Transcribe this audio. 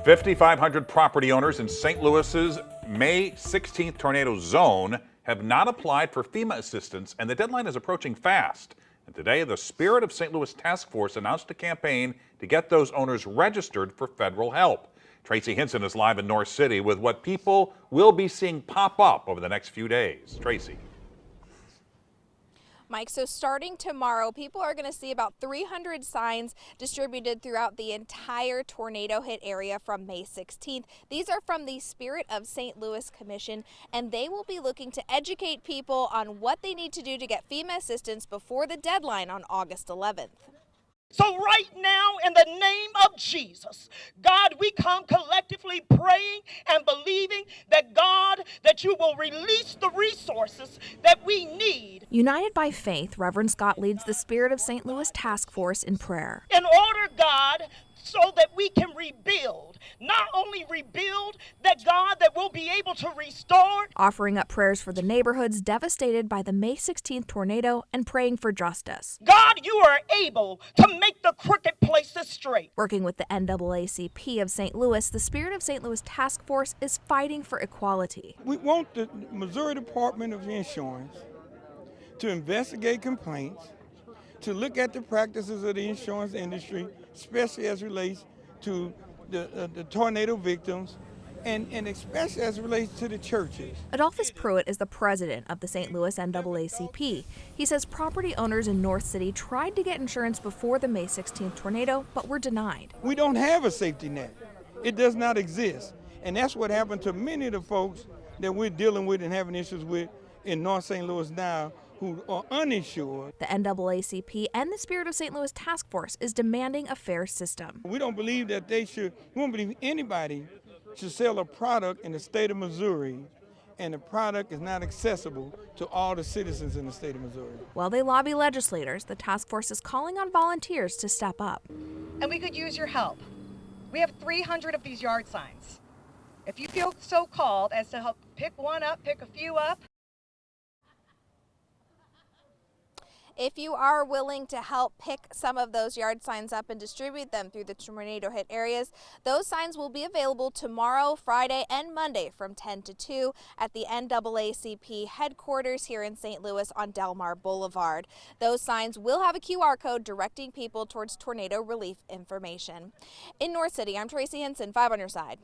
5,500 property owners in St. Louis's May 16th tornado zone have not applied for FEMA assistance, and the deadline is approaching fast. And today, the Spirit of St. Louis Task Force announced a campaign to get those owners registered for federal help. Tracy Hinson is live in North City with what people will be seeing pop up over the next few days. Tracy. Mike, so starting tomorrow, people are going to see about 300 signs distributed throughout the entire tornado hit area from May 16th. These are from the Spirit of St. Louis Commission, and they will be looking to educate people on what they need to do to get FEMA assistance before the deadline on August 11th. So right now, in the name of Jesus, God, we come collectively praying and believing that, God, that you will release the resources that we need. United by faith, Reverend Scott leads the Spirit of St. Louis Task Force in prayer. In order, God, so that we can rebuild, not only rebuild, that God, that we'll be able to restore. Offering up prayers for the neighborhoods devastated by the May 16th tornado and praying for justice. God, you are able to make the crooked places straight. Working with the NAACP of St. Louis, the Spirit of St. Louis Task Force is fighting for equality. We want the Missouri Department of Insurance to investigate complaints, to look at the practices of the insurance industry, especially as relates to the tornado victims, and especially as it relates to the churches. Adolphus Pruitt is the president of the St. Louis NAACP. He says property owners in North City tried to get insurance before the May 16th tornado, but were denied. We don't have a safety net. It does not exist. And that's what happened to many of the folks that we're dealing with and having issues with in North St. Louis now, who are uninsured. The NAACP and the Spirit of St. Louis Task Force is demanding a fair system. We don't believe that we don't believe anybody should sell a product in the state of Missouri and the product is not accessible to all the citizens in the state of Missouri. While they lobby legislators, the task force is calling on volunteers to step up. And we could use your help. We have 300 of these yard signs. If you feel so called as to help pick one up, pick a few up. If you are willing to help pick some of those yard signs up and distribute them through the tornado hit areas, those signs will be available tomorrow, Friday, and Monday from 10 to 2 at the NAACP headquarters here in St. Louis on Delmar Boulevard. Those signs will have a QR code directing people towards tornado relief information. In North City, I'm Tracy Hinson, 5 on your side.